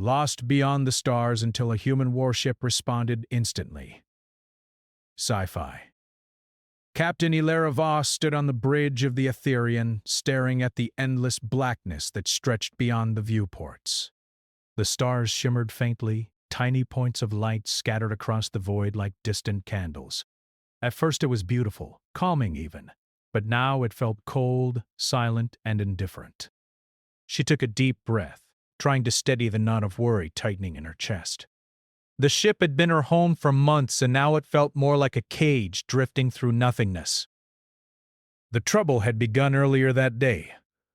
lost beyond the stars until a human warship responded instantly. Sci-fi. Captain Hilaire Voss stood on the bridge of the Etherian, staring at the endless blackness that stretched beyond the viewports. The stars shimmered faintly, tiny points of light scattered across the void like distant candles. At first it was beautiful, calming even, but now it felt cold, silent, and indifferent. She took a deep breath, trying to steady the knot of worry tightening in her chest. The ship had been her home for months, and now it felt more like a cage drifting through nothingness. The trouble had begun earlier that day.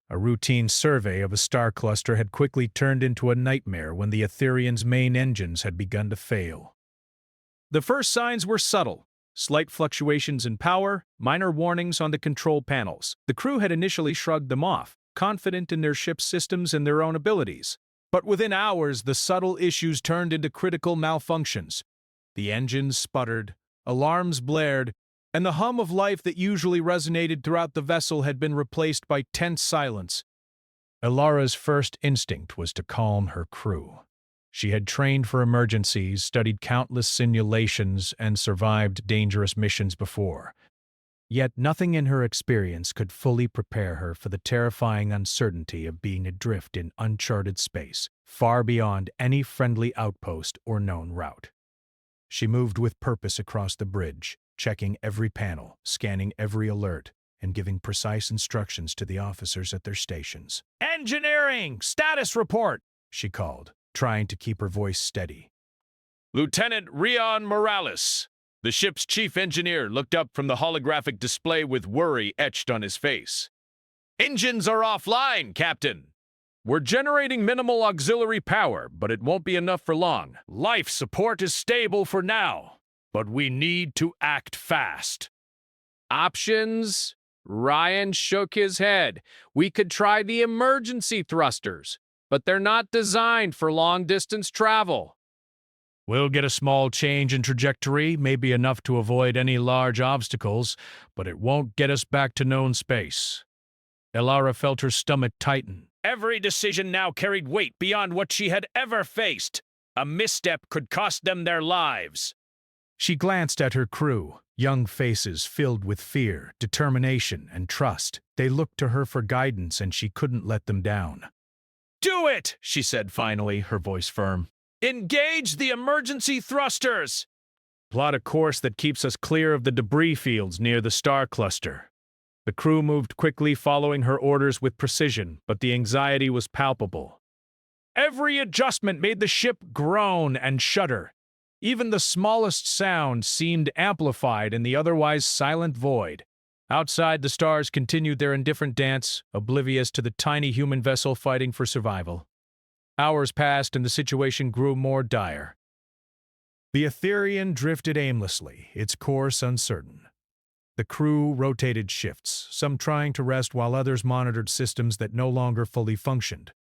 A routine survey of a star cluster had quickly turned into a nightmare when the Etherian's main engines had begun to fail. The first signs were subtle. Slight fluctuations in power, minor warnings on the control panels. The crew had initially shrugged them off, confident in their ship's systems and their own abilities. But within hours, the subtle issues turned into critical malfunctions. The engines sputtered, alarms blared, and the hum of life that usually resonated throughout the vessel had been replaced by tense silence. Elara's first instinct was to calm her crew. She had trained for emergencies, studied countless simulations, and survived dangerous missions before. Yet nothing in her experience could fully prepare her for the terrifying uncertainty of being adrift in uncharted space, far beyond any friendly outpost or known route. She moved with purpose across the bridge, checking every panel, scanning every alert, and giving precise instructions to the officers at their stations. "Engineering! Status report!" she called, trying to keep her voice steady. Lieutenant Rion Morales. The ship's chief engineer looked up from the holographic display with worry etched on his face. "Engines are offline, Captain. We're generating minimal auxiliary power, but it won't be enough for long. Life support is stable for now, but we need to act fast." Options? Ryan shook his head. "We could try the emergency thrusters, but they're not designed for long-distance travel." "We'll get a small change in trajectory, maybe enough to avoid any large obstacles, but it won't get us back to known space." Elara felt her stomach tighten. Every decision now carried weight beyond what she had ever faced. A misstep could cost them their lives. She glanced at her crew, young faces filled with fear, determination, and trust. They looked to her for guidance, and she couldn't let them down. "Do it," she said finally, her voice firm. "Engage the emergency thrusters!" "Plot a course that keeps us clear of the debris fields near the star cluster." The crew moved quickly, following her orders with precision, but the anxiety was palpable. Every adjustment made the ship groan and shudder. Even the smallest sound seemed amplified in the otherwise silent void. Outside, the stars continued their indifferent dance, oblivious to the tiny human vessel fighting for survival. Hours passed and the situation grew more dire. The Etherian drifted aimlessly, its course uncertain. The crew rotated shifts, some trying to rest while others monitored systems that no longer fully functioned.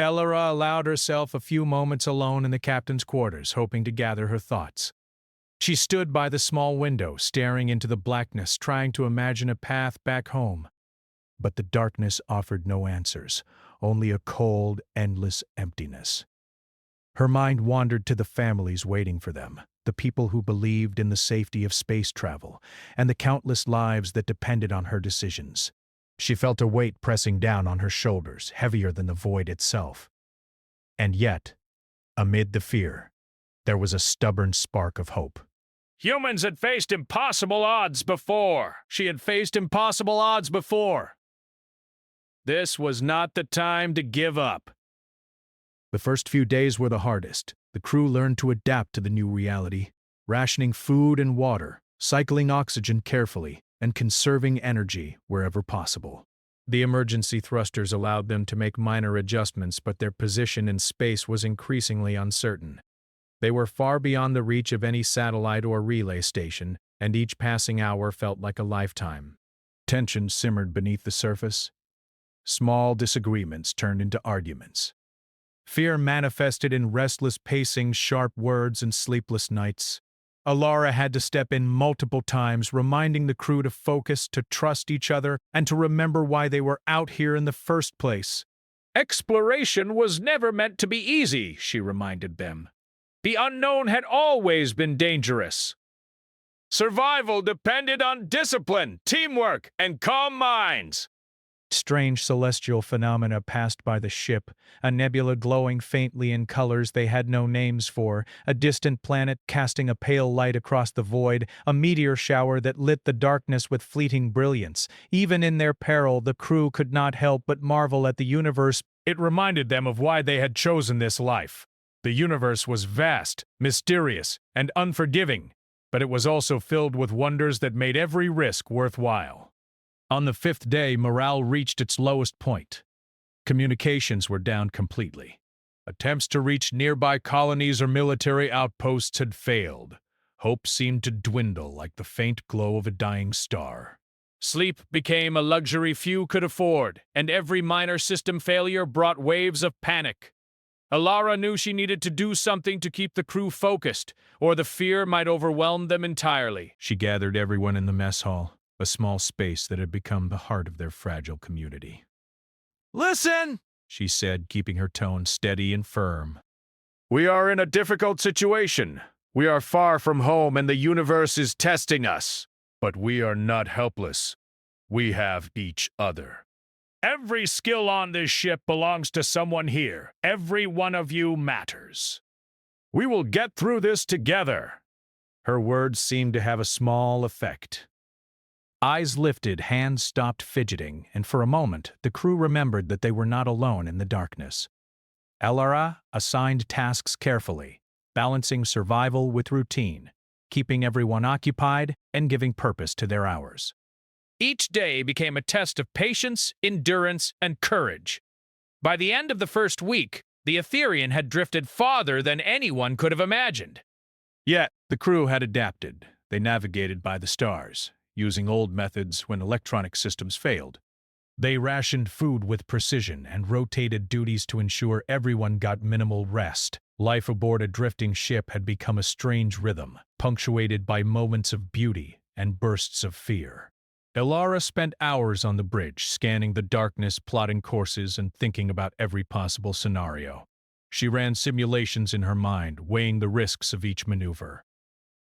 Elara allowed herself a few moments alone in the captain's quarters, hoping to gather her thoughts. She stood by the small window, staring into the blackness, trying to imagine a path back home. But the darkness offered no answers, only a cold, endless emptiness. Her mind wandered to the families waiting for them, the people who believed in the safety of space travel, and the countless lives that depended on her decisions. She felt a weight pressing down on her shoulders, heavier than the void itself. And yet, amid the fear, there was a stubborn spark of hope. Humans had faced impossible odds before. She had faced impossible odds before. This was not the time to give up. The first few days were the hardest. The crew learned to adapt to the new reality, rationing food and water, cycling oxygen carefully, and conserving energy wherever possible. The emergency thrusters allowed them to make minor adjustments, but their position in space was increasingly uncertain. They were far beyond the reach of any satellite or relay station, and each passing hour felt like a lifetime. Tension simmered beneath the surface. Small disagreements turned into arguments. Fear manifested in restless pacing, sharp words, and sleepless nights. Elara had to step in multiple times, reminding the crew to focus, to trust each other, and to remember why they were out here in the first place. Exploration was never meant to be easy, she reminded them. The unknown had always been dangerous. Survival depended on discipline, teamwork, and calm minds. Strange celestial phenomena passed by the ship, a nebula glowing faintly in colors they had no names for, a distant planet casting a pale light across the void, a meteor shower that lit the darkness with fleeting brilliance. Even in their peril, the crew could not help but marvel at the universe. It reminded them of why they had chosen this life. The universe was vast, mysterious, and unforgiving, but it was also filled with wonders that made every risk worthwhile. On the 5th day, morale reached its lowest point. Communications were down completely. Attempts to reach nearby colonies or military outposts had failed. Hope seemed to dwindle like the faint glow of a dying star. Sleep became a luxury few could afford, and every minor system failure brought waves of panic. Alara knew she needed to do something to keep the crew focused, or the fear might overwhelm them entirely. She gathered everyone in the mess hall, a small space that had become the heart of their fragile community. "Listen," she said, keeping her tone steady and firm. "We are in a difficult situation. We are far from home and the universe is testing us. But we are not helpless. We have each other. Every skill on this ship belongs to someone here. Every one of you matters. We will get through this together." Her words seemed to have a small effect. Eyes lifted, hands stopped fidgeting, and for a moment the crew remembered that they were not alone in the darkness. Alara assigned tasks carefully, balancing survival with routine, keeping everyone occupied and giving purpose to their hours. Each day became a test of patience, endurance, and courage. By the end of the first week, the Etherian had drifted farther than anyone could have imagined. Yet, the crew had adapted. They navigated by the stars, using old methods when electronic systems failed. They rationed food with precision and rotated duties to ensure everyone got minimal rest. Life aboard a drifting ship had become a strange rhythm, punctuated by moments of beauty and bursts of fear. Alara spent hours on the bridge, scanning the darkness, plotting courses, and thinking about every possible scenario. She ran simulations in her mind, weighing the risks of each maneuver.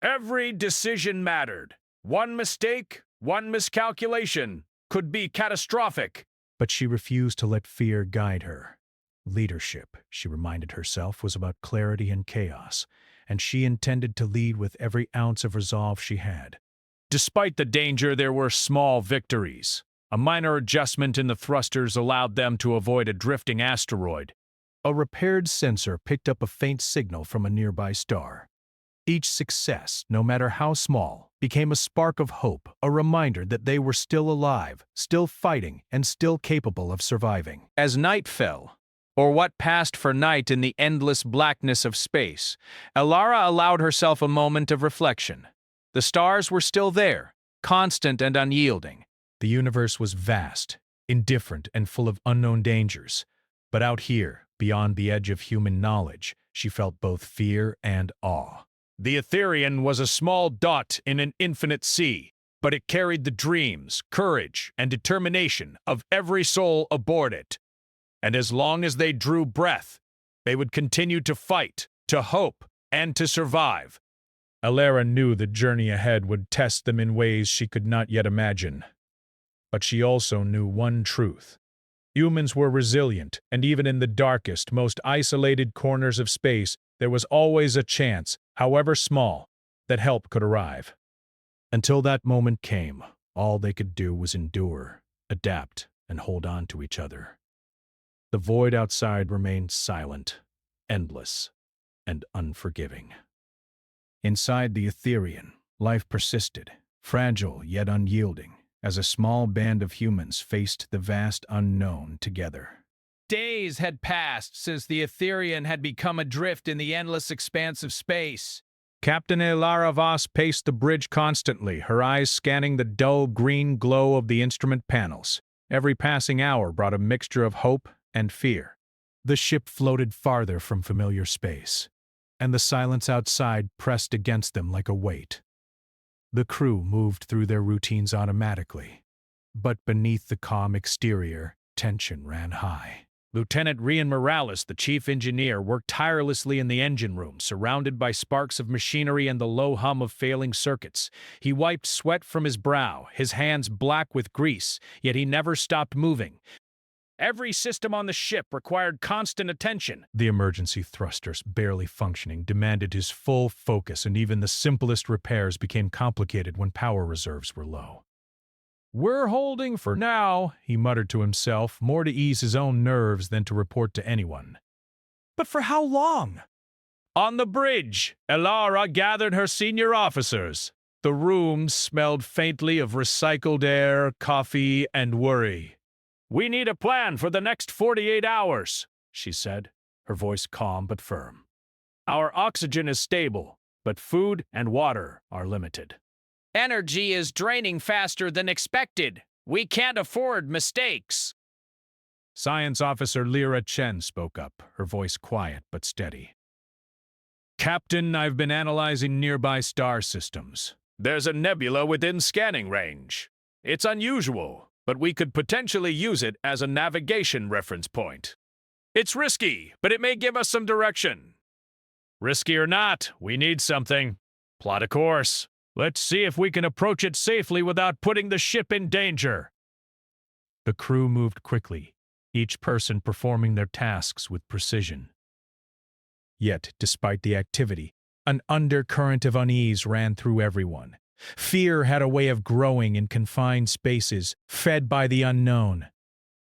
Every decision mattered. One mistake, one miscalculation could be catastrophic. But she refused to let fear guide her. Leadership, she reminded herself, was about clarity and chaos, and she intended to lead with every ounce of resolve she had. Despite the danger, there were small victories. A minor adjustment in the thrusters allowed them to avoid a drifting asteroid. A repaired sensor picked up a faint signal from a nearby star. Each success, no matter how small, became a spark of hope, a reminder that they were still alive, still fighting, and still capable of surviving. As night fell, or what passed for night in the endless blackness of space, Alara allowed herself a moment of reflection. The stars were still there, constant and unyielding. The universe was vast, indifferent, and full of unknown dangers. But out here, beyond the edge of human knowledge, she felt both fear and awe. The Etherian was a small dot in an infinite sea, but it carried the dreams, courage, and determination of every soul aboard it. And as long as they drew breath, they would continue to fight, to hope, and to survive. Alara knew the journey ahead would test them in ways she could not yet imagine. But she also knew one truth. Humans were resilient, and even in the darkest, most isolated corners of space, there was always a chance, however small, that help could arrive. Until that moment came, all they could do was endure, adapt, and hold on to each other. The void outside remained silent, endless, and unforgiving. Inside the Etherian, life persisted, fragile yet unyielding, as a small band of humans faced the vast unknown together. Days had passed since the Etherian had become adrift in the endless expanse of space. Captain Alara Voss paced the bridge constantly, her eyes scanning the dull green glow of the instrument panels. Every passing hour brought a mixture of hope and fear. The ship floated farther from familiar space, and the silence outside pressed against them like a weight. The crew moved through their routines automatically, but beneath the calm exterior, tension ran high. Lieutenant Rian Morales, the chief engineer, worked tirelessly in the engine room, surrounded by sparks of machinery and the low hum of failing circuits. He wiped sweat from his brow, his hands black with grease, yet he never stopped moving. Every system on the ship required constant attention. The emergency thrusters, barely functioning, demanded his full focus, and even the simplest repairs became complicated when power reserves were low. "We're holding for now," he muttered to himself, more to ease his own nerves than to report to anyone. "But for how long?" On the bridge, Elara gathered her senior officers. The room smelled faintly of recycled air, coffee, and worry. "We need a plan for the next 48 hours, she said, her voice calm but firm. "Our oxygen is stable, but food and water are limited. Energy is draining faster than expected. We can't afford mistakes." Science Officer Lyra Chen spoke up, her voice quiet but steady. "Captain, I've been analyzing nearby star systems. There's a nebula within scanning range. It's unusual, but we could potentially use it as a navigation reference point. It's risky, but it may give us some direction. Risky or not, we need something. Plot a course. Let's see if we can approach it safely without putting the ship in danger." The crew moved quickly, each person performing their tasks with precision. Yet, despite the activity, an undercurrent of unease ran through everyone. Fear had a way of growing in confined spaces, fed by the unknown.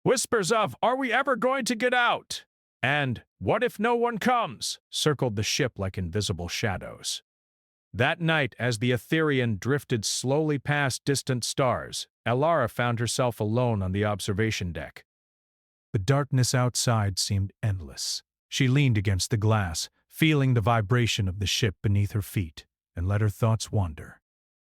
Whispers of, "Are we ever going to get out?" and "What if no one comes?" circled the ship like invisible shadows. That night, as the Etherian drifted slowly past distant stars, Elara found herself alone on the observation deck. The darkness outside seemed endless. She leaned against the glass, feeling the vibration of the ship beneath her feet, and let her thoughts wander.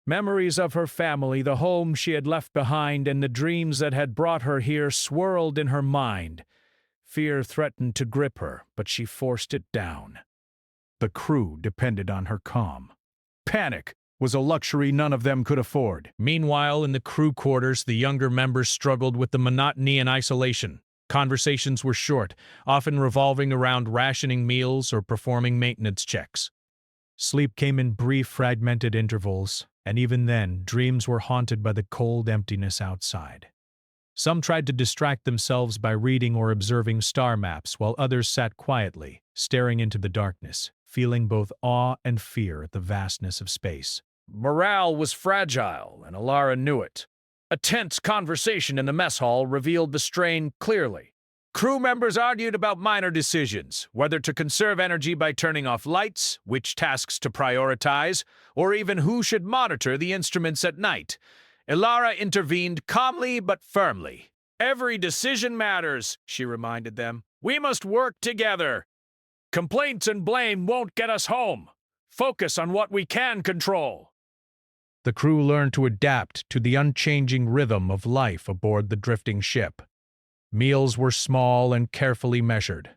Memories of her family, the home she had left behind, and the dreams that had brought her here swirled in her mind. Fear threatened to grip her, but she forced it down. The crew depended on her calm. Panic was a luxury none of them could afford. Meanwhile, in the crew quarters, the younger members struggled with the monotony and isolation. Conversations were short, often revolving around rationing meals or performing maintenance checks. Sleep came in brief, fragmented intervals, and even then, dreams were haunted by the cold emptiness outside. Some tried to distract themselves by reading or observing star maps, while others sat quietly, staring into the darkness, feeling both awe and fear at the vastness of space. Morale was fragile, and Elara knew it. A tense conversation in the mess hall revealed the strain clearly. Crew members argued about minor decisions, whether to conserve energy by turning off lights, which tasks to prioritize, or even who should monitor the instruments at night. Elara intervened calmly but firmly. "Every decision matters," she reminded them. "We must work together. Complaints and blame won't get us home. Focus on what we can control." The crew learned to adapt to the unchanging rhythm of life aboard the drifting ship. Meals were small and carefully measured.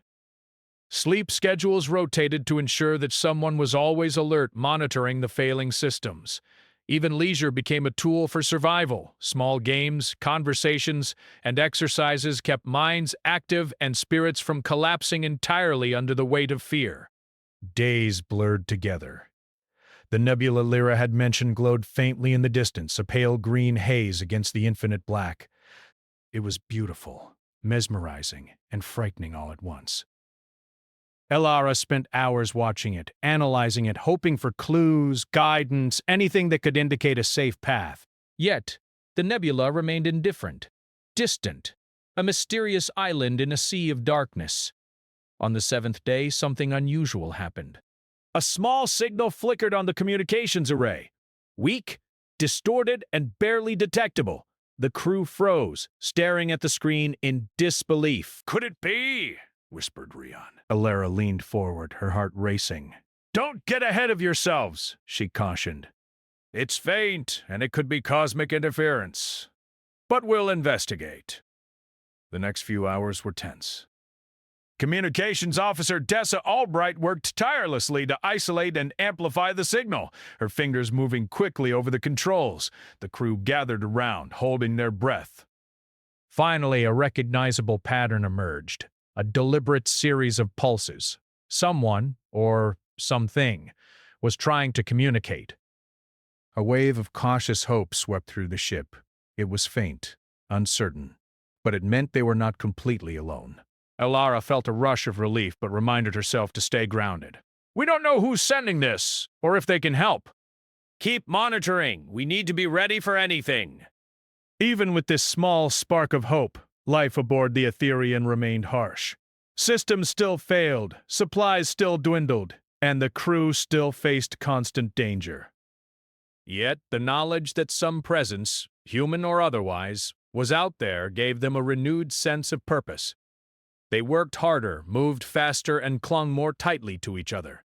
Sleep schedules rotated to ensure that someone was always alert, monitoring the failing systems. Even leisure became a tool for survival. Small games, conversations, and exercises kept minds active and spirits from collapsing entirely under the weight of fear. Days blurred together. The nebula Lyra had mentioned glowed faintly in the distance, a pale green haze against the infinite black. It was beautiful, mesmerizing, and frightening all at once. Elara spent hours watching it, analyzing it, hoping for clues, guidance, anything that could indicate a safe path. Yet, the nebula remained indifferent, distant, a mysterious island in a sea of darkness. On the 7th day, something unusual happened. A small signal flickered on the communications array. Weak, distorted, and barely detectable. The crew froze, staring at the screen in disbelief. "Could it be?" whispered Rian. Elara leaned forward, her heart racing. "Don't get ahead of yourselves," she cautioned. "It's faint, and it could be cosmic interference. But we'll investigate." The next few hours were tense. Communications Officer Dessa Albright worked tirelessly to isolate and amplify the signal, her fingers moving quickly over the controls. The crew gathered around, holding their breath. Finally, a recognizable pattern emerged. a deliberate series of pulses. Someone, or something, was trying to communicate. A wave of cautious hope swept through the ship. It was faint, uncertain, but it meant they were not completely alone. Alara felt a rush of relief but reminded herself to stay grounded. We don't know who's sending this, or if they can help. Keep monitoring. We need to be ready for anything. Even with this small spark of hope, life aboard the Etherian remained harsh. Systems still failed, supplies still dwindled, and the crew still faced constant danger. Yet the knowledge that some presence, human or otherwise, was out there gave them a renewed sense of purpose. They worked harder, moved faster, and clung more tightly to each other.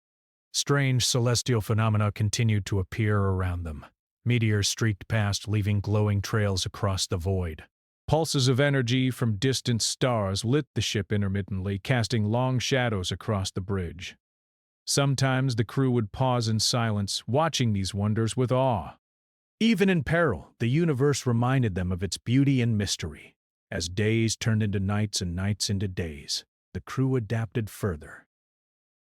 Strange celestial phenomena continued to appear around them. Meteors streaked past, leaving glowing trails across the void. Pulses of energy from distant stars lit the ship intermittently, casting long shadows across the bridge. Sometimes the crew would pause in silence, watching these wonders with awe. Even in peril, the universe reminded them of its beauty and mystery. As days turned into nights and nights into days, the crew adapted further.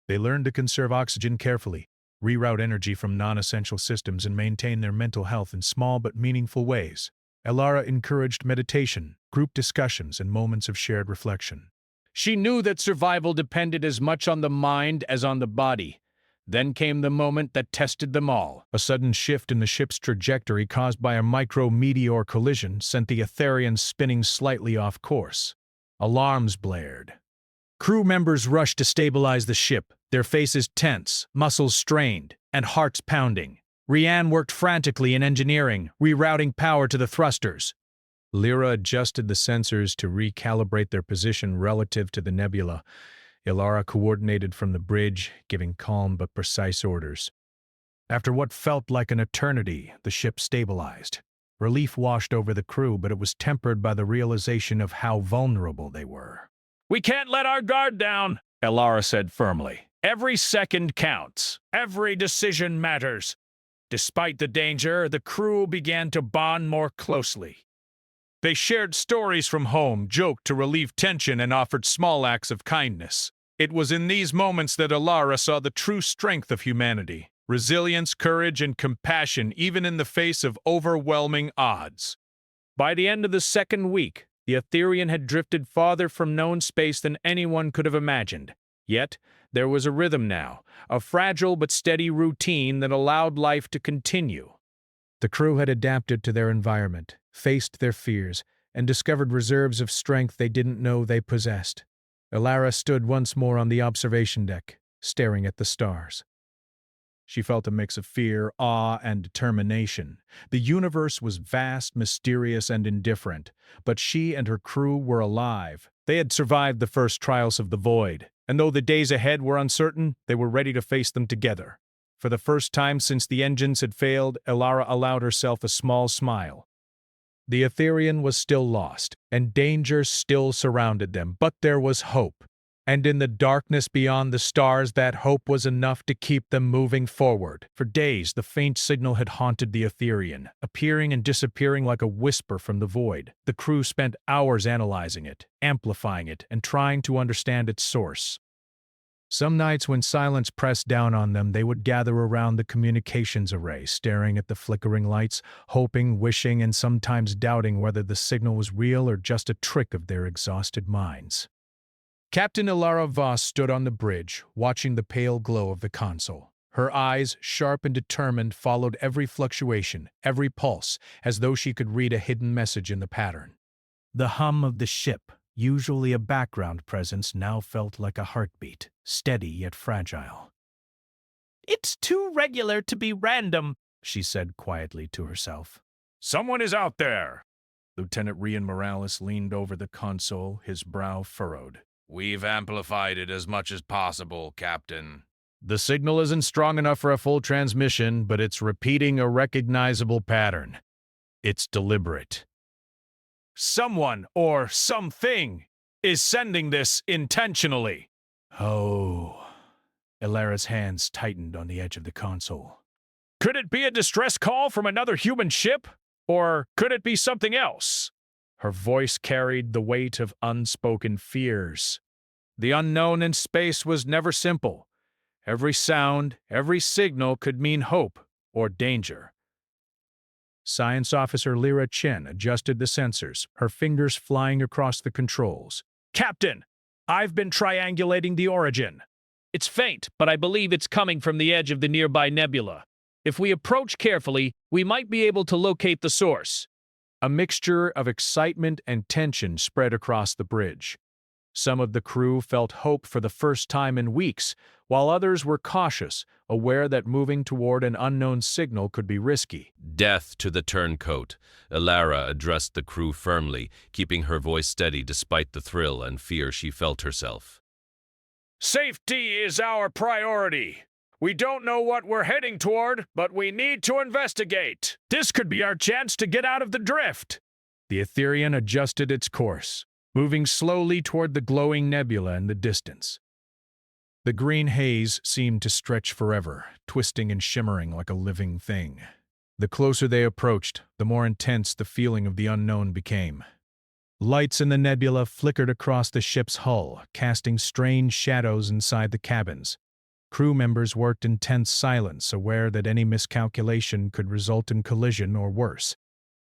They learned to conserve oxygen carefully, reroute energy from non-essential systems, and maintain their mental health in small but meaningful ways. Alara encouraged meditation, group discussions, and moments of shared reflection. She knew that survival depended as much on the mind as on the body. Then came the moment that tested them all. A sudden shift in the ship's trajectory caused by a micro-meteor collision sent the Etherian spinning slightly off course. Alarms blared. Crew members rushed to stabilize the ship, their faces tense, muscles strained, and hearts pounding. Rianne worked frantically in engineering, rerouting power to the thrusters. Lyra adjusted the sensors to recalibrate their position relative to the nebula. Alara coordinated from the bridge, giving calm but precise orders. After what felt like an eternity, the ship stabilized. Relief washed over the crew, but it was tempered by the realization of how vulnerable they were. We can't let our guard down, Alara said firmly. Every second counts. Every decision matters. Despite the danger, the crew began to bond more closely. They shared stories from home, joked to relieve tension, and offered small acts of kindness. It was in these moments that Alara saw the true strength of humanity. Resilience, courage, and compassion even in the face of overwhelming odds. By the end of the second week, the Etherian had drifted farther from known space than anyone could have imagined. Yet, there was a rhythm now, a fragile but steady routine that allowed life to continue. The crew had adapted to their environment, faced their fears, and discovered reserves of strength they didn't know they possessed. Alara stood once more on the observation deck, staring at the stars. She felt a mix of fear, awe, and determination. The universe was vast, mysterious, and indifferent, but she and her crew were alive. They had survived the first trials of the void, and though the days ahead were uncertain, they were ready to face them together. For the first time since the engines had failed, Alara allowed herself a small smile. The Etherian was still lost, and danger still surrounded them, but there was hope. And in the darkness beyond the stars, that hope was enough to keep them moving forward. For days, the faint signal had haunted the Etherian, appearing and disappearing like a whisper from the void. The crew spent hours analyzing it, amplifying it, and trying to understand its source. Some nights when silence pressed down on them, they would gather around the communications array, staring at the flickering lights, hoping, wishing, and sometimes doubting whether the signal was real or just a trick of their exhausted minds. Captain Alara Voss stood on the bridge, watching the pale glow of the console. Her eyes, sharp and determined, followed every fluctuation, every pulse, as though she could read a hidden message in the pattern. The hum of the ship, usually a background presence, now felt like a heartbeat, steady yet fragile. "It's too regular to be random," she said quietly to herself. "Someone is out there." Lieutenant Rian Morales leaned over the console, his brow furrowed. We've amplified it as much as possible, Captain. The signal isn't strong enough for a full transmission, but it's repeating a recognizable pattern. It's deliberate. Someone or something is sending this intentionally. Oh. Alara's hands tightened on the edge of the console. Could it be a distress call from another human ship? Or could it be something else? Her voice carried the weight of unspoken fears. The unknown in space was never simple. Every sound, every signal could mean hope or danger. Science Officer Lyra Chen adjusted the sensors, her fingers flying across the controls. Captain, I've been triangulating the origin. It's faint, but I believe it's coming from the edge of the nearby nebula. If we approach carefully, we might be able to locate the source. A mixture of excitement and tension spread across the bridge. Some of the crew felt hope for the first time in weeks, while others were cautious, aware that moving toward an unknown signal could be risky. Death to the turncoat. Elara addressed the crew firmly, keeping her voice steady despite the thrill and fear she felt herself. Safety is our priority. We don't know what we're heading toward, but we need to investigate. This could be our chance to get out of the drift. The Etherian adjusted its course, moving slowly toward the glowing nebula in the distance. The green haze seemed to stretch forever, twisting and shimmering like a living thing. The closer they approached, the more intense the feeling of the unknown became. Lights in the nebula flickered across the ship's hull, casting strange shadows inside the cabins. Crew members worked in tense silence, aware that any miscalculation could result in collision or worse.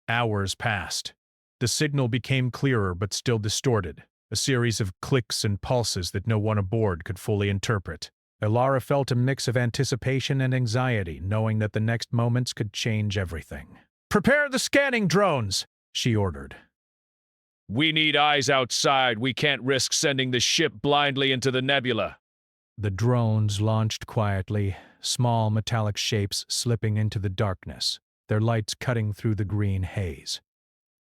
Hours passed. The signal became clearer but still distorted, a series of clicks and pulses that no one aboard could fully interpret. Elara felt a mix of anticipation and anxiety, knowing that the next moments could change everything. Prepare the scanning drones, she ordered. We need eyes outside. We can't risk sending the ship blindly into the nebula. The drones launched quietly, small metallic shapes slipping into the darkness, their lights cutting through the green haze.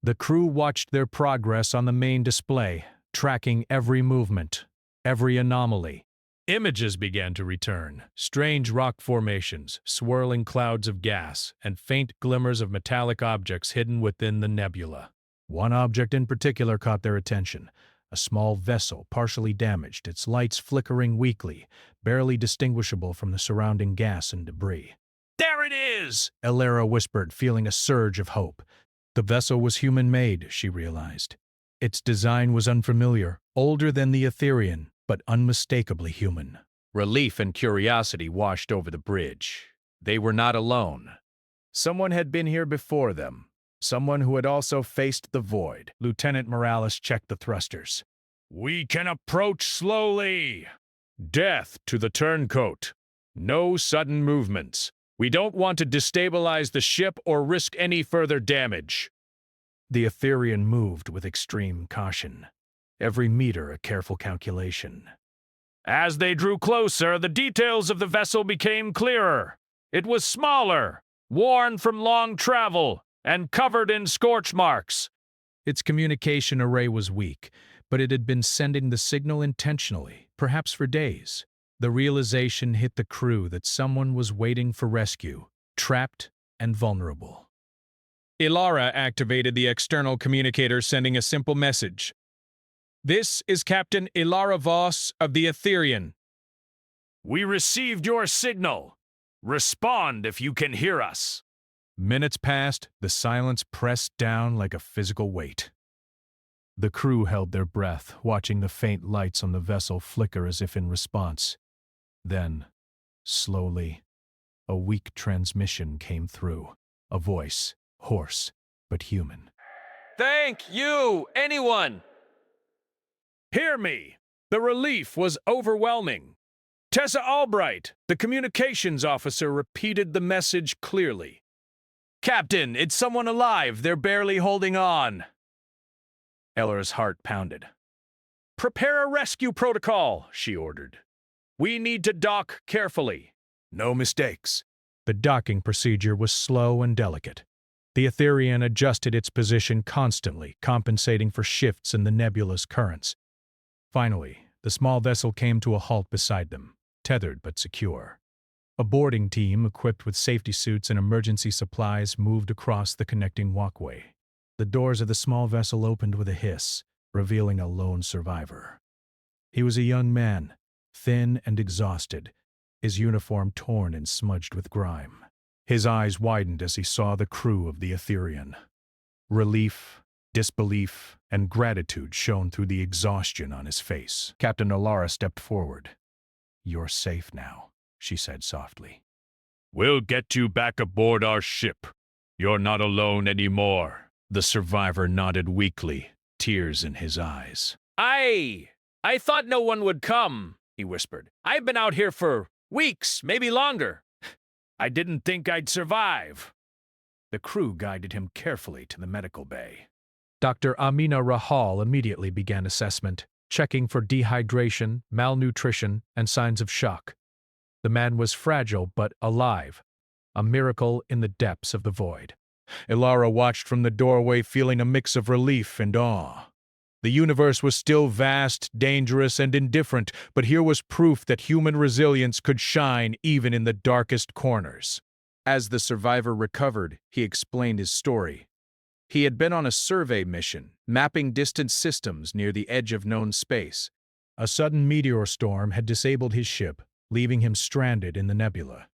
The crew watched their progress on the main display, tracking every movement, every anomaly. Images began to return, strange rock formations, swirling clouds of gas, and faint glimmers of metallic objects hidden within the nebula. One object in particular caught their attention, a small vessel partially damaged, its lights flickering weakly, barely distinguishable from the surrounding gas and debris. There it is! Elara whispered, feeling a surge of hope. The vessel was human-made, she realized. Its design was unfamiliar, older than the Etherian, but unmistakably human. Relief and curiosity washed over the bridge. They were not alone. Someone had been here before them. Someone who had also faced the void. Lieutenant Morales checked the thrusters. We can approach slowly. Death to the turncoat. No sudden movements. We don't want to destabilize the ship or risk any further damage. The Etherian moved with extreme caution. Every meter a careful calculation. As they drew closer, the details of the vessel became clearer. It was smaller, worn from long travel, and covered in scorch marks. Its communication array was weak, but it had been sending the signal intentionally, perhaps for days. The realization hit the crew that someone was waiting for rescue, trapped and vulnerable. Elara activated the external communicator, sending a simple message. This is Captain Elara Voss of the Etherian. We received your signal. Respond if you can hear us. Minutes passed, the silence pressed down like a physical weight. The crew held their breath, watching the faint lights on the vessel flicker as if in response. Then, slowly, a weak transmission came through, a voice, hoarse but human. Thank you, anyone! Hear me! The relief was overwhelming. Tessa Albright, the communications officer, repeated the message clearly. Captain, it's someone alive. They're barely holding on. Eller's heart pounded. Prepare a rescue protocol, she ordered. We need to dock carefully. No mistakes. The docking procedure was slow and delicate. The Etherian adjusted its position constantly, compensating for shifts in the nebula's currents. Finally, the small vessel came to a halt beside them, tethered but secure. A boarding team, equipped with safety suits and emergency supplies, moved across the connecting walkway. The doors of the small vessel opened with a hiss, revealing a lone survivor. He was a young man, thin and exhausted, his uniform torn and smudged with grime. His eyes widened as he saw the crew of the Etherian. Relief, Disbelief and gratitude shone through the exhaustion on his face. Captain Alara stepped forward. "You're safe now," she said softly. We'll get you back aboard our ship. You're not alone anymore. The survivor nodded weakly, tears in his eyes. I thought no one would come, he whispered. I've been out here for weeks, maybe longer. I didn't think I'd survive. The crew guided him carefully to the medical bay. Dr. Amina Rahal immediately began assessment, checking for dehydration, malnutrition, and signs of shock. The man was fragile but alive, a miracle in the depths of the void. Ilara watched from the doorway, feeling a mix of relief and awe. The universe was still vast, dangerous, and indifferent, but here was proof that human resilience could shine even in the darkest corners. As the survivor recovered, he explained his story. He had been on a survey mission, mapping distant systems near the edge of known space. A sudden meteor storm had disabled his ship, leaving him stranded in the nebula.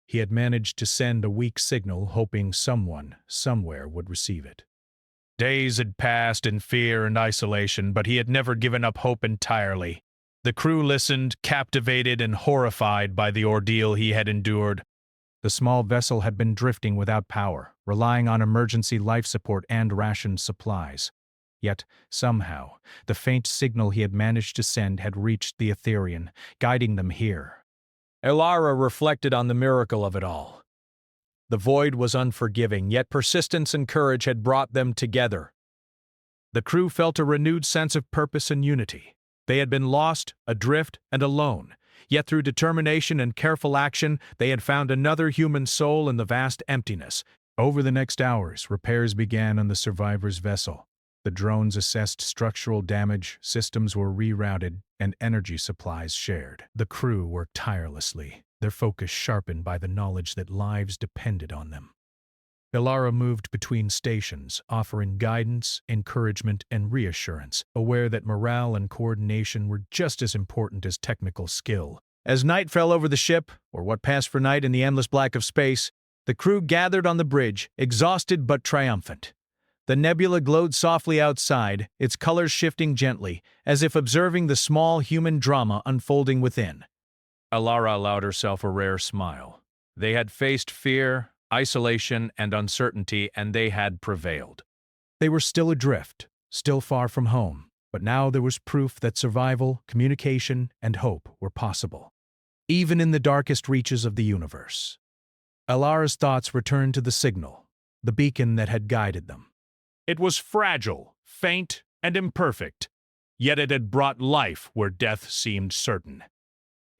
He had managed to send a weak signal, hoping someone, somewhere, would receive it. Days had passed in fear and isolation, but he had never given up hope entirely. The crew listened, captivated and horrified by the ordeal he had endured. The small vessel had been drifting without power, relying on emergency life support and rationed supplies. Yet, somehow, the faint signal he had managed to send had reached the Etherian, guiding them here. Ilara reflected on the miracle of it all. The void was unforgiving, yet persistence and courage had brought them together. The crew felt a renewed sense of purpose and unity. They had been lost, adrift, and alone, yet through determination and careful action, they had found another human soul in the vast emptiness. Over the next hours, repairs began on the survivor's vessel. The drones assessed structural damage, systems were rerouted, and energy supplies shared. The crew worked tirelessly, their focus sharpened by the knowledge that lives depended on them. Ilara moved between stations, offering guidance, encouragement, and reassurance, aware that morale and coordination were just as important as technical skill. As night fell over the ship, or what passed for night in the endless black of space, the crew gathered on the bridge, exhausted but triumphant. The nebula glowed softly outside, its colors shifting gently, as if observing the small human drama unfolding within. Ilara allowed herself a rare smile. They had faced fear, isolation, and uncertainty, and they had prevailed. They were still adrift, still far from home, but now there was proof that survival, communication, and hope were possible, even in the darkest reaches of the universe. Ilara's thoughts returned to the signal, the beacon that had guided them. It was fragile, faint, and imperfect, yet it had brought life where death seemed certain.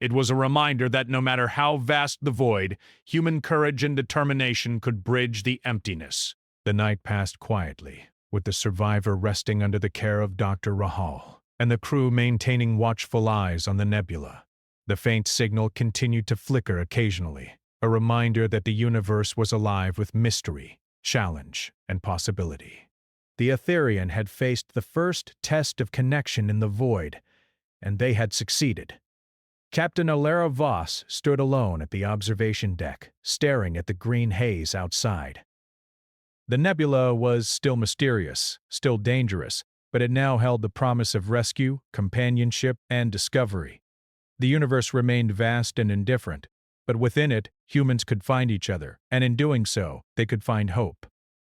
It was a reminder that no matter how vast the void, human courage and determination could bridge the emptiness. The night passed quietly, with the survivor resting under the care of Dr. Rahal, and the crew maintaining watchful eyes on the nebula. The faint signal continued to flicker occasionally, a reminder that the universe was alive with mystery, challenge, and possibility. The Etherian had faced the first test of connection in the void, and they had succeeded. Captain Alara Voss stood alone at the observation deck, staring at the green haze outside. The nebula was still mysterious, still dangerous, but it now held the promise of rescue, companionship, and discovery. The universe remained vast and indifferent, but within it, humans could find each other, and in doing so, they could find hope.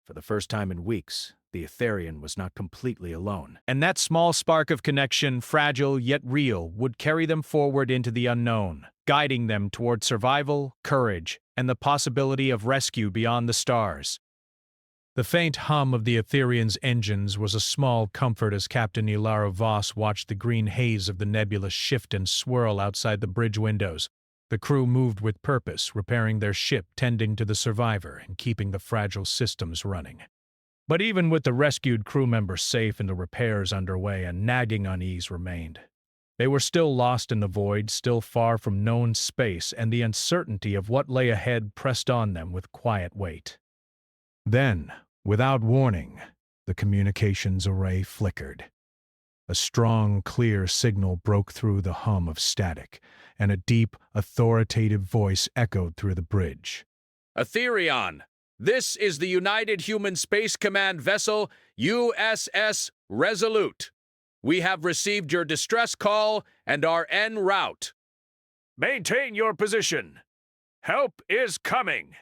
For the first time in weeks, the Etherian was not completely alone. And that small spark of connection, fragile yet real, would carry them forward into the unknown, guiding them toward survival, courage, and the possibility of rescue beyond the stars. The faint hum of the Etherian's engines was a small comfort as Captain Ilara Voss watched the green haze of the nebula shift and swirl outside the bridge windows. The crew moved with purpose, repairing their ship, tending to the survivor, and keeping the fragile systems running. But even with the rescued crew members safe and the repairs underway, a nagging unease remained. They were still lost in the void, still far from known space, and the uncertainty of what lay ahead pressed on them with quiet weight. Then, without warning, the communications array flickered. A strong, clear signal broke through the hum of static, and a deep, authoritative voice echoed through the bridge. Etherion, This is the United Human Space Command vessel USS Resolute. We have received your distress call and are en route. Maintain your position. Help is coming.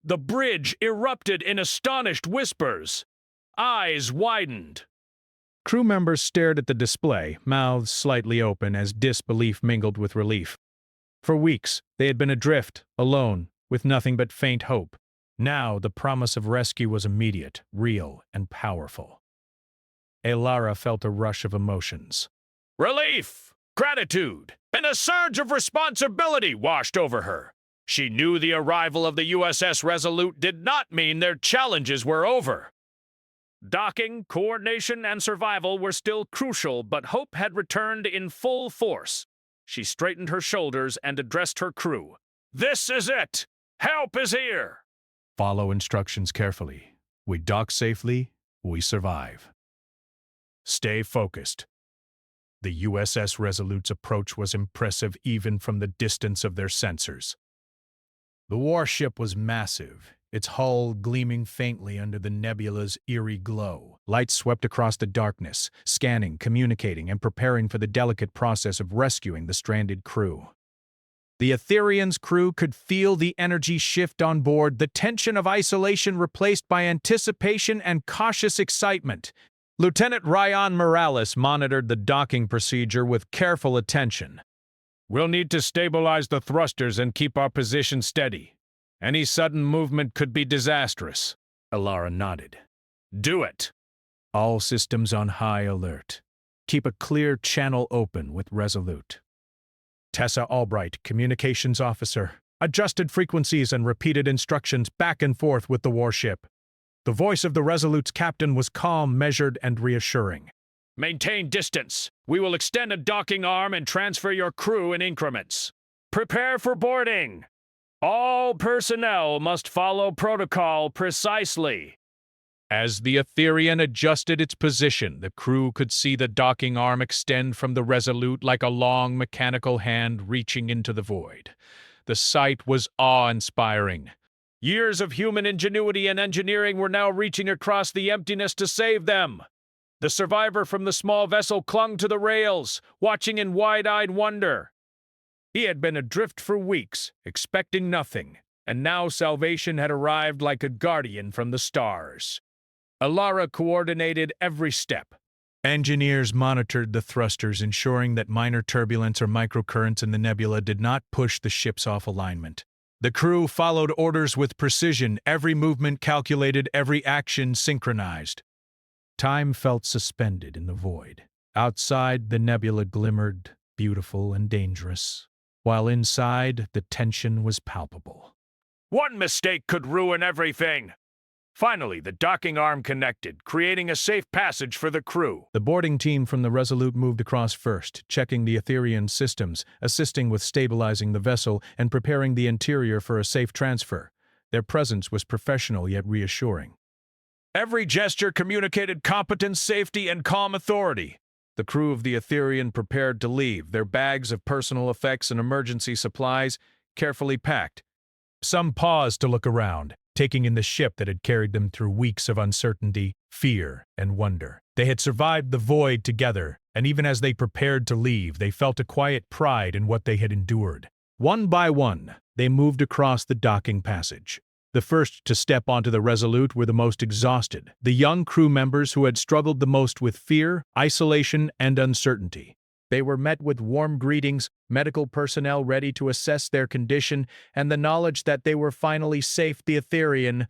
The bridge erupted in astonished whispers. Eyes widened. Crew members stared at the display, mouths slightly open as disbelief mingled with relief. For weeks, they had been adrift, alone, with nothing but faint hope. Now, the promise of rescue was immediate, real, and powerful. Alara felt a rush of emotions. Relief, gratitude, and a surge of responsibility washed over her. She knew the arrival of the USS Resolute did not mean their challenges were over. Docking, coordination, and survival were still crucial, but hope had returned in full force. She straightened her shoulders and addressed her crew. This is it! Help is here! Follow instructions carefully. We dock safely, we survive. Stay focused. The USS Resolute's approach was impressive even from the distance of their sensors. The warship was massive, its hull gleaming faintly under the nebula's eerie glow. Lights swept across the darkness, scanning, communicating, and preparing for the delicate process of rescuing the stranded crew. The Etherian's crew could feel the energy shift on board, the tension of isolation replaced by anticipation and cautious excitement. Lieutenant Ryan Morales monitored the docking procedure with careful attention. We'll need to stabilize the thrusters and keep our position steady. Any sudden movement could be disastrous. Alara nodded. Do it! All systems on high alert. Keep a clear channel open with Resolute. Tessa Albright, communications officer, adjusted frequencies and repeated instructions back and forth with the warship. The voice of the Resolute's captain was calm, measured, and reassuring. Maintain distance. We will extend a docking arm and transfer your crew in increments. Prepare for boarding. All personnel must follow protocol precisely. As the Etherian adjusted its position, the crew could see the docking arm extend from the Resolute like a long mechanical hand reaching into the void. The sight was awe-inspiring. Years of human ingenuity and engineering were now reaching across the emptiness to save them. The survivor from the small vessel clung to the rails, watching in wide-eyed wonder. He had been adrift for weeks, expecting nothing, and now salvation had arrived like a guardian from the stars. Alara coordinated every step. Engineers monitored the thrusters, ensuring that minor turbulence or microcurrents in the nebula did not push the ships off alignment. The crew followed orders with precision, every movement calculated, every action synchronized. Time felt suspended in the void. Outside, the nebula glimmered, beautiful and dangerous, while inside, the tension was palpable. One mistake could ruin everything. Finally, the docking arm connected, creating a safe passage for the crew. The boarding team from the Resolute moved across first, checking the Etherian systems, assisting with stabilizing the vessel, and preparing the interior for a safe transfer. Their presence was professional yet reassuring. Every gesture communicated competence, safety, and calm authority. The crew of the Etherian prepared to leave, their bags of personal effects and emergency supplies carefully packed. Some paused to look around, taking in the ship that had carried them through weeks of uncertainty, fear, and wonder. They had survived the void together, and even as they prepared to leave, they felt a quiet pride in what they had endured. One by one, they moved across the docking passage. The first to step onto the Resolute were the most exhausted, the young crew members who had struggled the most with fear, isolation, and uncertainty. They were met with warm greetings, medical personnel ready to assess their condition, and the knowledge that they were finally safe. The Etherian.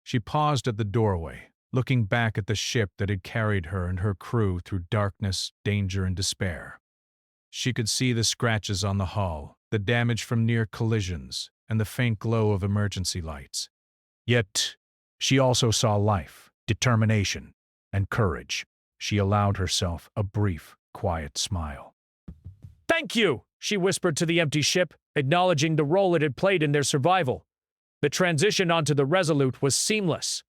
She paused at the doorway, looking back at the ship that had carried her and her crew through darkness, danger, and despair. She could see the scratches on the hull, the damage from near collisions, and the faint glow of emergency lights. Yet, she also saw life, determination, and courage. She allowed herself a brief, quiet smile. Thank you, she whispered to the empty ship, acknowledging the role it had played in their survival. The transition onto the Resolute was seamless.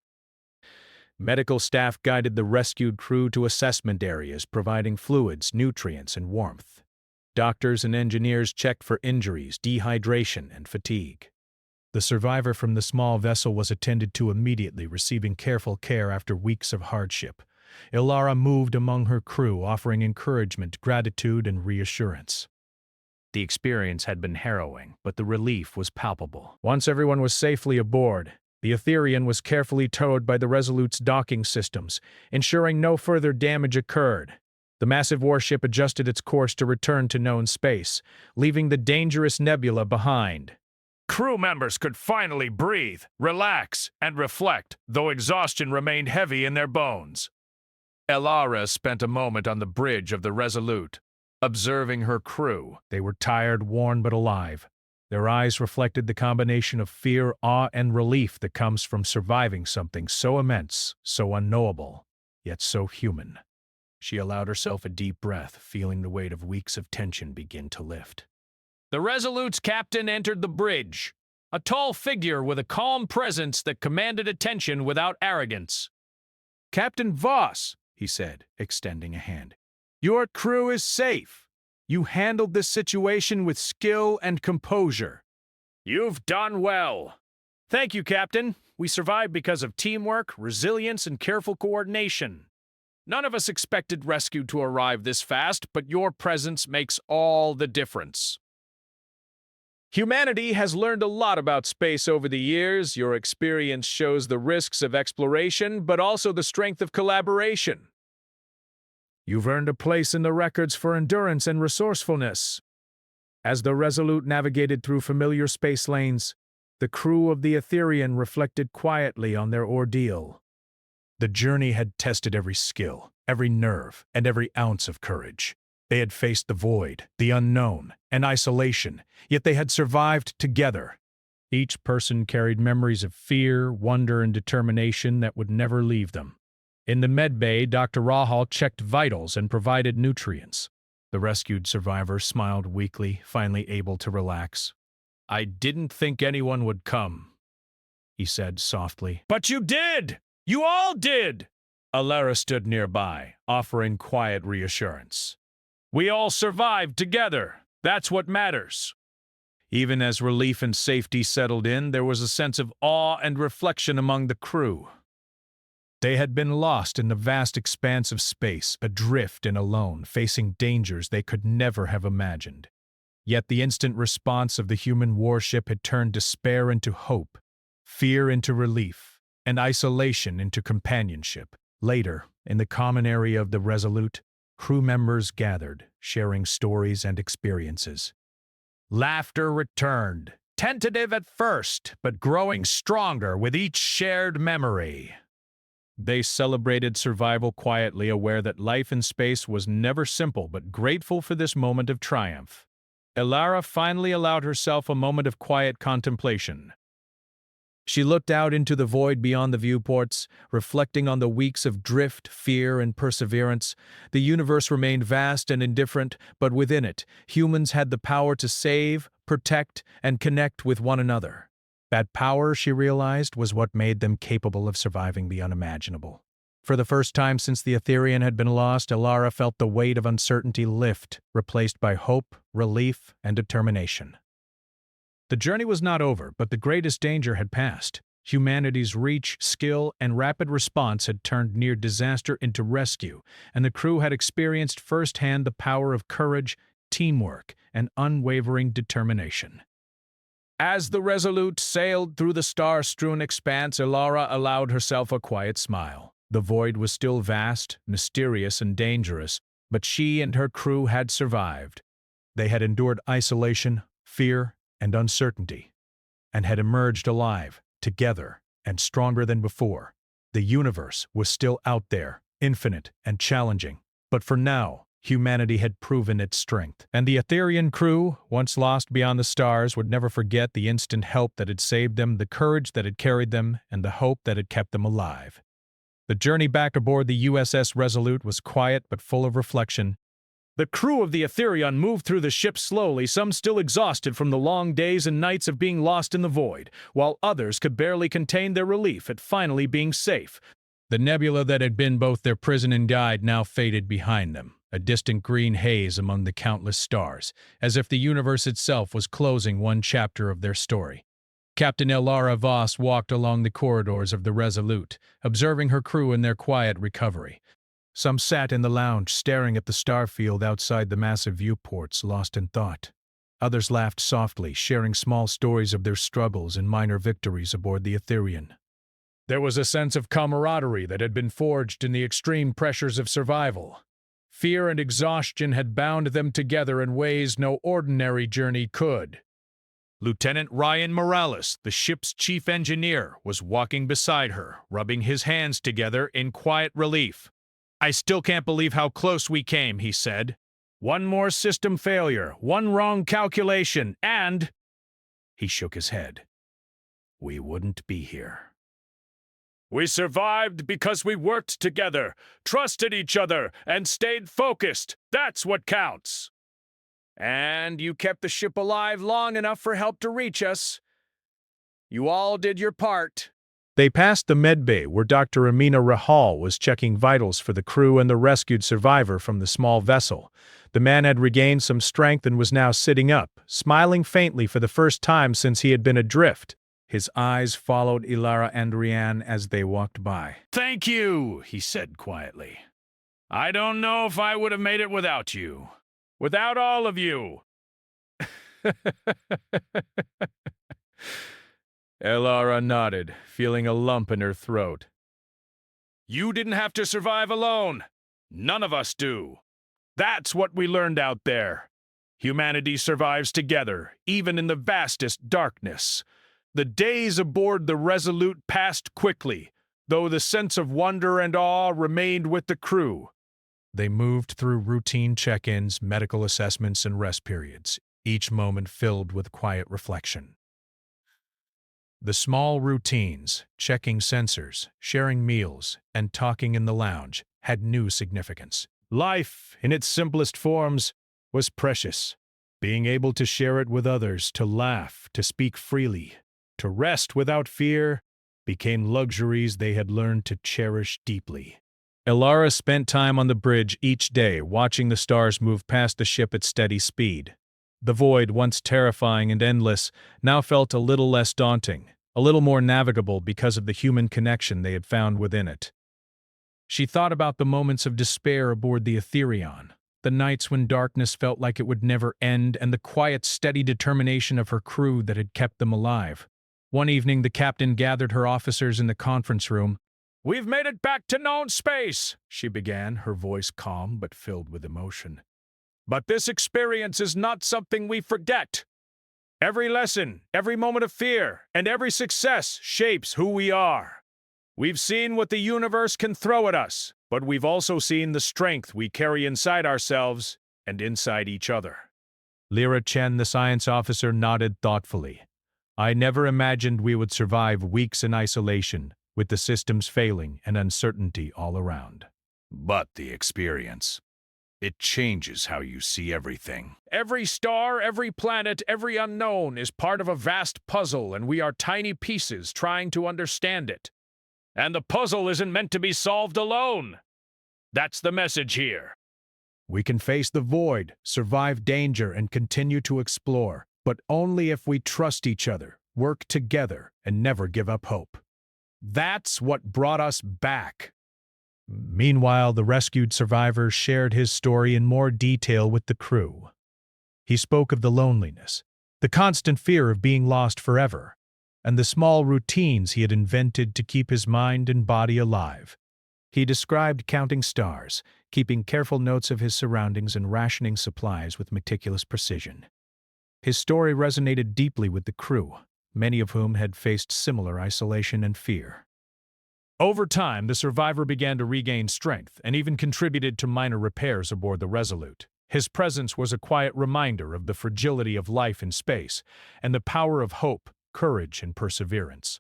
Medical staff guided the rescued crew to assessment areas, providing fluids, nutrients, and warmth. Doctors and engineers checked for injuries, dehydration, and fatigue. The survivor from the small vessel was attended to immediately, receiving careful care after weeks of hardship. Ilara moved among her crew, offering encouragement, gratitude, and reassurance. The experience had been harrowing, but the relief was palpable. Once everyone was safely aboard, the Etherian was carefully towed by the Resolute's docking systems, ensuring no further damage occurred. The massive warship adjusted its course to return to known space, leaving the dangerous nebula behind. Crew members could finally breathe, relax, and reflect, though exhaustion remained heavy in their bones. Ilara spent a moment on the bridge of the Resolute, observing her crew. They were tired, worn, but alive. Their eyes reflected the combination of fear, awe, and relief that comes from surviving something so immense, so unknowable, yet so human. She allowed herself a deep breath, feeling the weight of weeks of tension begin to lift. The Resolute's captain entered the bridge, a tall figure with a calm presence that commanded attention without arrogance. "Captain Voss," he said, extending a hand. "Your crew is safe. You handled this situation with skill and composure." You've done well. Thank you, Captain. We survived because of teamwork, resilience, and careful coordination. None of us expected rescue to arrive this fast, but your presence makes all the difference. Humanity has learned a lot about space over the years. Your experience shows the risks of exploration, but also the strength of collaboration. You've earned a place in the records for endurance and resourcefulness. As the Resolute navigated through familiar space lanes, the crew of the Etherian reflected quietly on their ordeal. The journey had tested every skill, every nerve, and every ounce of courage. They had faced the void, the unknown, and isolation, yet they had survived together. Each person carried memories of fear, wonder, and determination that would never leave them. In the medbay, Dr. Rahal checked vitals and provided nutrients. The rescued survivor smiled weakly, finally able to relax. "I didn't think anyone would come," he said softly. "But you did! You all did!" Ilara stood nearby, offering quiet reassurance. "We all survived together. That's what matters." Even as relief and safety settled in, there was a sense of awe and reflection among the crew. They had been lost in the vast expanse of space, adrift and alone, facing dangers they could never have imagined. Yet the instant response of the human warship had turned despair into hope, fear into relief, and isolation into companionship. Later, in the common area of the Resolute, crew members gathered, sharing stories and experiences. Laughter returned, tentative at first, but growing stronger with each shared memory. They celebrated survival quietly, aware that life in space was never simple, but grateful for this moment of triumph. Ilara finally allowed herself a moment of quiet contemplation. She looked out into the void beyond the viewports, reflecting on the weeks of drift, fear, and perseverance. The universe remained vast and indifferent, but within it, humans had the power to save, protect, and connect with one another. That power, she realized, was what made them capable of surviving the unimaginable. For the first time since the Etherian had been lost, Ilara felt the weight of uncertainty lift, replaced by hope, relief, and determination. The journey was not over, but the greatest danger had passed. Humanity's reach, skill, and rapid response had turned near disaster into rescue, and the crew had experienced firsthand the power of courage, teamwork, and unwavering determination. As the Resolute sailed through the star-strewn expanse, Ilara allowed herself a quiet smile. The void was still vast, mysterious, and dangerous, but she and her crew had survived. They had endured isolation, fear, and uncertainty, and had emerged alive, together, and stronger than before. The universe was still out there, infinite and challenging, but for now, humanity had proven its strength, and the Etherian crew, once lost beyond the stars, would never forget the instant help that had saved them, the courage that had carried them, and the hope that had kept them alive. The journey back aboard the USS Resolute was quiet but full of reflection. The crew of the Etherian moved through the ship slowly, some still exhausted from the long days and nights of being lost in the void, while others could barely contain their relief at finally being safe. The nebula that had been both their prison and guide now faded behind them, a distant green haze among the countless stars, as if the universe itself was closing one chapter of their story. Captain Elara Voss walked along the corridors of the Resolute, observing her crew in their quiet recovery. Some sat in the lounge, staring at the starfield outside the massive viewports, lost in thought. Others laughed softly, sharing small stories of their struggles and minor victories aboard the Etherian. There was a sense of camaraderie that had been forged in the extreme pressures of survival. Fear and exhaustion had bound them together in ways no ordinary journey could. Lieutenant Ryan Morales, the ship's chief engineer, was walking beside her, rubbing his hands together in quiet relief. "I still can't believe how close we came," he said. "One more system failure, one wrong calculation, and—" He shook his head. "We wouldn't be here." We survived because we worked together, trusted each other, and stayed focused. That's what counts. And you kept the ship alive long enough for help to reach us. You all did your part." They passed the medbay where Dr. Amina Rahal was checking vitals for the crew and the rescued survivor from the small vessel. The man had regained some strength and was now sitting up, smiling faintly for the first time since he had been adrift. His eyes followed Ilara and Rianne as they walked by. "Thank you," he said quietly. "I don't know if I would have made it without you. Without all of you." Ilara nodded, feeling a lump in her throat. "You didn't have to survive alone. None of us do. That's what we learned out there. Humanity survives together, even in the vastest darkness. The days aboard the Resolute passed quickly, though the sense of wonder and awe remained with the crew." They moved through routine check-ins, medical assessments, and rest periods, each moment filled with quiet reflection. The small routines, checking sensors, sharing meals, and talking in the lounge, had new significance. Life, in its simplest forms, was precious. Being able to share it with others, to laugh, to speak freely, to rest without fear, became luxuries they had learned to cherish deeply. Ilara spent time on the bridge each day, watching the stars move past the ship at steady speed. The void, once terrifying and endless, now felt a little less daunting, a little more navigable because of the human connection they had found within it. She thought about the moments of despair aboard the Etherion, the nights when darkness felt like it would never end, and the quiet, steady determination of her crew that had kept them alive. One evening, the captain gathered her officers in the conference room. "We've made it back to known space," she began, her voice calm but filled with emotion. "But this experience is not something we forget. Every lesson, every moment of fear, and every success shapes who we are. We've seen what the universe can throw at us, but we've also seen the strength we carry inside ourselves and inside each other." Lyra Chen, the science officer, nodded thoughtfully. "I never imagined we would survive weeks in isolation, with the systems failing and uncertainty all around." "But the experience, it changes how you see everything. Every star, every planet, every unknown is part of a vast puzzle, and we are tiny pieces trying to understand it. And the puzzle isn't meant to be solved alone. That's the message here. We can face the void, survive danger, and continue to explore, but only if we trust each other, work together, and never give up hope. That's what brought us back." Meanwhile, the rescued survivor shared his story in more detail with the crew. He spoke of the loneliness, the constant fear of being lost forever, and the small routines he had invented to keep his mind and body alive. He described counting stars, keeping careful notes of his surroundings, and rationing supplies with meticulous precision. His story resonated deeply with the crew, many of whom had faced similar isolation and fear. Over time, the survivor began to regain strength and even contributed to minor repairs aboard the Resolute. His presence was a quiet reminder of the fragility of life in space and the power of hope, courage, and perseverance.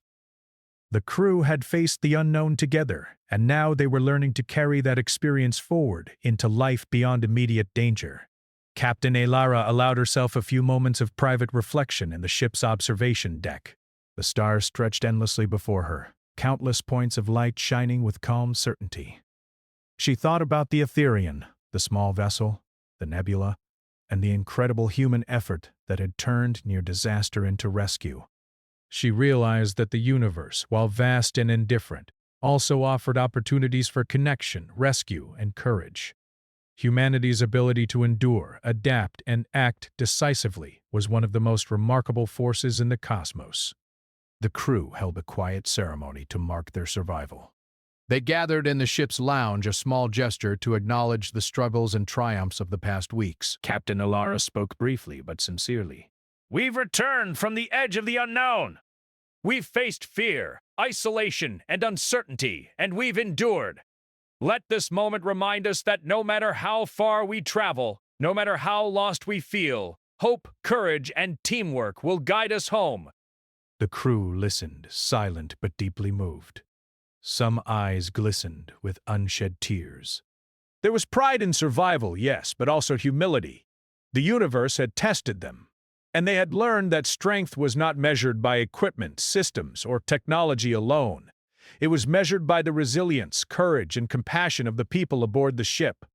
The crew had faced the unknown together, and now they were learning to carry that experience forward into life beyond immediate danger. Captain Elara allowed herself a few moments of private reflection in the ship's observation deck. The stars stretched endlessly before her, countless points of light shining with calm certainty. She thought about the Etherian, the small vessel, the nebula, and the incredible human effort that had turned near disaster into rescue. She realized that the universe, while vast and indifferent, also offered opportunities for connection, rescue, and courage. Humanity's ability to endure, adapt, and act decisively was one of the most remarkable forces in the cosmos. The crew held a quiet ceremony to mark their survival. They gathered in the ship's lounge, a small gesture to acknowledge the struggles and triumphs of the past weeks. Captain Alara spoke briefly but sincerely. We've returned from the edge of the unknown. We've faced fear, isolation, and uncertainty, and we've endured. Let this moment remind us that no matter how far we travel, no matter how lost we feel, hope, courage, and teamwork will guide us home. The crew listened, silent but deeply moved. Some eyes glistened with unshed tears. There was pride in survival, yes, but also humility. The universe had tested them, and they had learned that strength was not measured by equipment, systems, or technology alone. It was measured by the resilience, courage, and compassion of the people aboard the ship.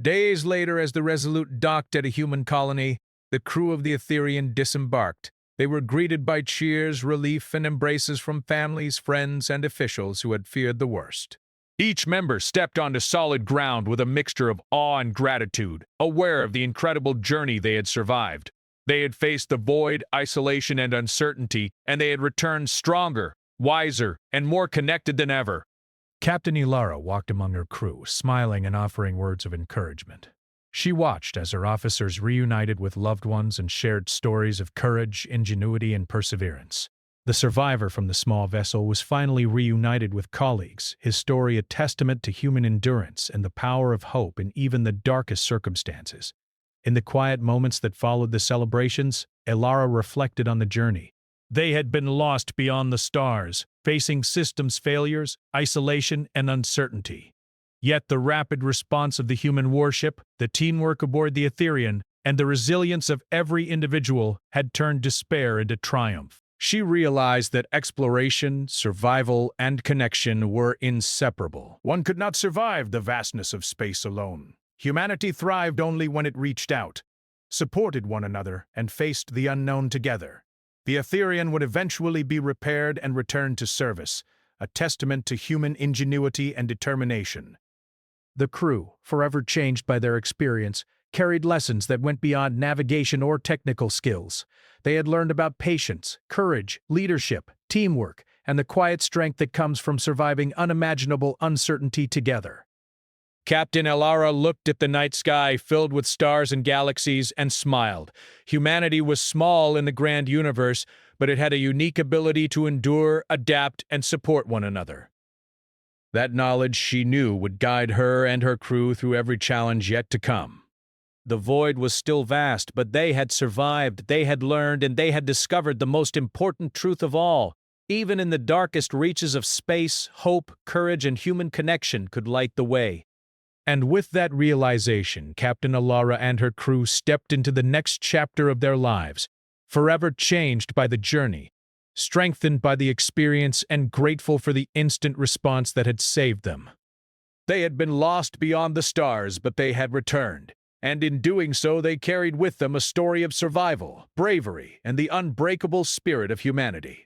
Days later, as the Resolute docked at a human colony, the crew of the Etherian disembarked. They were greeted by cheers, relief, and embraces from families, friends, and officials who had feared the worst. Each member stepped onto solid ground with a mixture of awe and gratitude, aware of the incredible journey they had survived. They had faced the void, isolation, and uncertainty, and they had returned stronger, wiser, and more connected than ever. Captain Ilara walked among her crew, smiling and offering words of encouragement. She watched as her officers reunited with loved ones and shared stories of courage, ingenuity, and perseverance. The survivor from the small vessel was finally reunited with colleagues, his story a testament to human endurance and the power of hope in even the darkest circumstances. In the quiet moments that followed the celebrations, Ilara reflected on the journey. They had been lost beyond the stars, facing systems failures, isolation, and uncertainty. Yet the rapid response of the human warship, the teamwork aboard the Etherian, and the resilience of every individual had turned despair into triumph. She realized that exploration, survival, and connection were inseparable. One could not survive the vastness of space alone. Humanity thrived only when it reached out, supported one another, and faced the unknown together. The Etherian would eventually be repaired and returned to service, a testament to human ingenuity and determination. The crew, forever changed by their experience, carried lessons that went beyond navigation or technical skills. They had learned about patience, courage, leadership, teamwork, and the quiet strength that comes from surviving unimaginable uncertainty together. Captain Alara looked at the night sky filled with stars and galaxies and smiled. Humanity was small in the grand universe, but it had a unique ability to endure, adapt, and support one another. That knowledge, she knew, would guide her and her crew through every challenge yet to come. The void was still vast, but they had survived, they had learned, and they had discovered the most important truth of all. Even in the darkest reaches of space, hope, courage, and human connection could light the way. And with that realization, Captain Alara and her crew stepped into the next chapter of their lives, forever changed by the journey, strengthened by the experience, and grateful for the instant response that had saved them. They had been lost beyond the stars, but they had returned, and in doing so they carried with them a story of survival, bravery, and the unbreakable spirit of humanity.